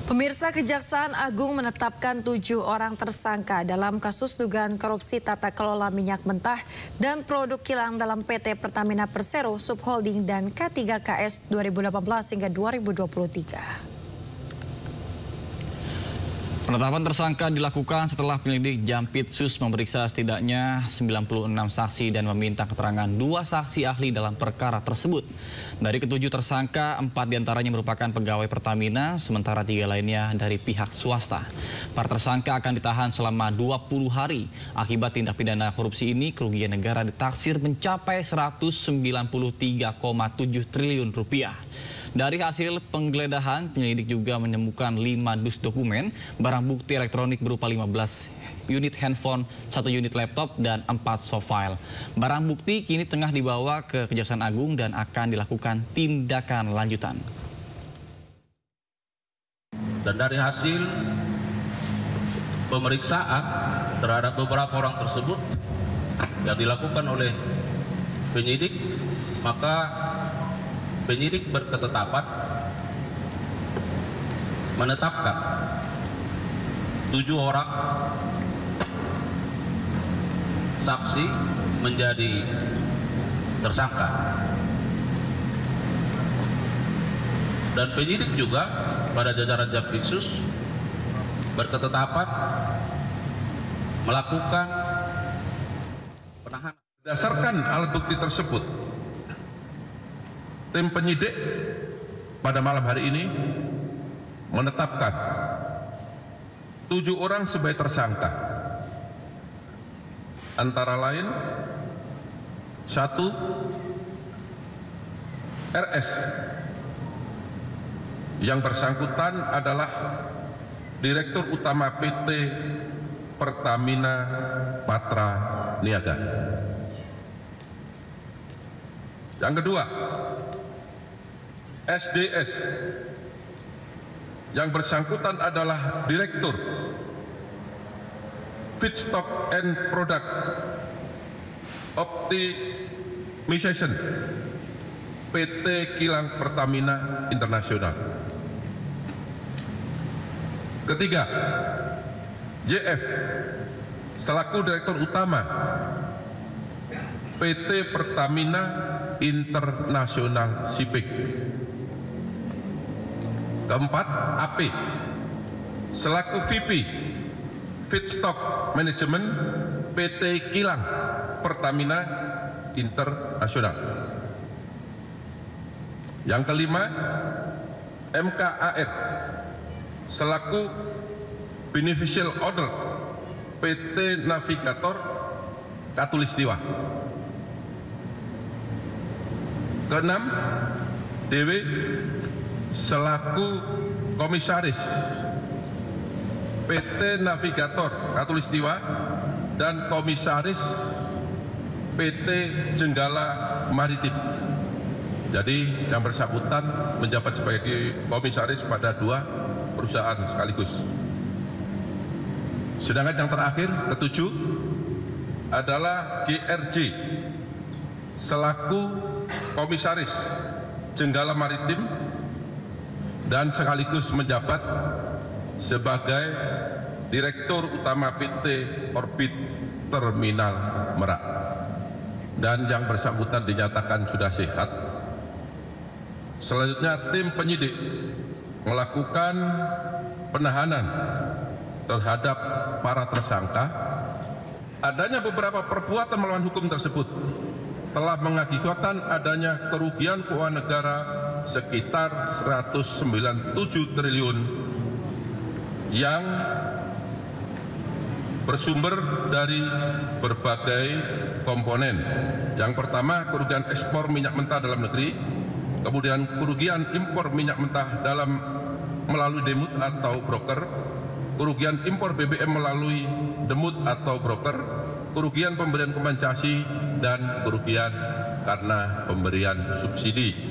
Pemirsa, Kejaksaan Agung menetapkan 7 orang tersangka dalam kasus dugaan korupsi tata kelola minyak mentah dan produk kilang dalam PT Pertamina Persero Subholding dan K3KS 2018 hingga 2023. Penetapan tersangka dilakukan setelah penyelidik Jampitsus memeriksa setidaknya 96 saksi dan meminta keterangan 2 saksi ahli dalam perkara tersebut. Dari ketujuh tersangka, 4 diantaranya merupakan pegawai Pertamina, sementara 3 lainnya dari pihak swasta. Para tersangka akan ditahan selama 20 hari. Akibat tindak pidana korupsi ini, kerugian negara ditaksir mencapai 193,7 triliun rupiah. Dari hasil penggeledahan, penyelidik juga menemukan 5 dus dokumen, barang bukti elektronik berupa 15 unit handphone, 1 unit laptop, dan 4 soft file. Barang bukti kini tengah dibawa ke Kejaksaan Agung dan akan dilakukan tindakan lanjutan. Dan dari hasil pemeriksaan terhadap beberapa orang tersebut yang dilakukan oleh penyidik, maka penyidik berketetapan menetapkan 7 orang saksi menjadi tersangka. Dan penyidik juga pada jajaran Jampitsus berketetapan melakukan penahanan. Berdasarkan alat bukti tersebut, tim penyidik pada malam hari ini menetapkan 7 orang sebagai tersangka. Antara lain 1. RS, yang bersangkutan adalah Direktur Utama PT Pertamina Patra Niaga. Yang kedua, SDS, yang bersangkutan adalah Direktur Feedstock and Product Optimization PT Kilang Pertamina Internasional. Ketiga, JF, selaku Direktur Utama PT Pertamina International Shipping. Keempat, AP, selaku VP Feedstock Management PT Kilang Pertamina Internasional. Yang kelima, MKAR, selaku Beneficial Owner PT Navigator Katulistiwa. Keenam, DW, selaku Komisaris PT Navigator Katulistiwa dan Komisaris PT Jenggala Maritim. Jadi yang bersangkutan menjabat sebagai komisaris pada 2 perusahaan sekaligus. Sedangkan yang terakhir, ketujuh, adalah GRJ, selaku Komisaris Jenggala Maritim dan sekaligus menjabat sebagai Direktur Utama PT Orbit Terminal Merak. Dan yang bersangkutan dinyatakan sudah sehat. Selanjutnya, tim penyidik melakukan penahanan terhadap para tersangka. Adanya beberapa perbuatan melawan hukum tersebut telah mengakibatkan adanya kerugian keuangan negara sekitar 197 triliun yang bersumber dari berbagai komponen. Yang pertama, kerugian ekspor minyak mentah dalam negeri, kemudian kerugian impor minyak mentah melalui demut atau broker, kerugian impor BBM melalui demut atau broker, kerugian pemberian kompensasi, dan kerugian karena pemberian subsidi.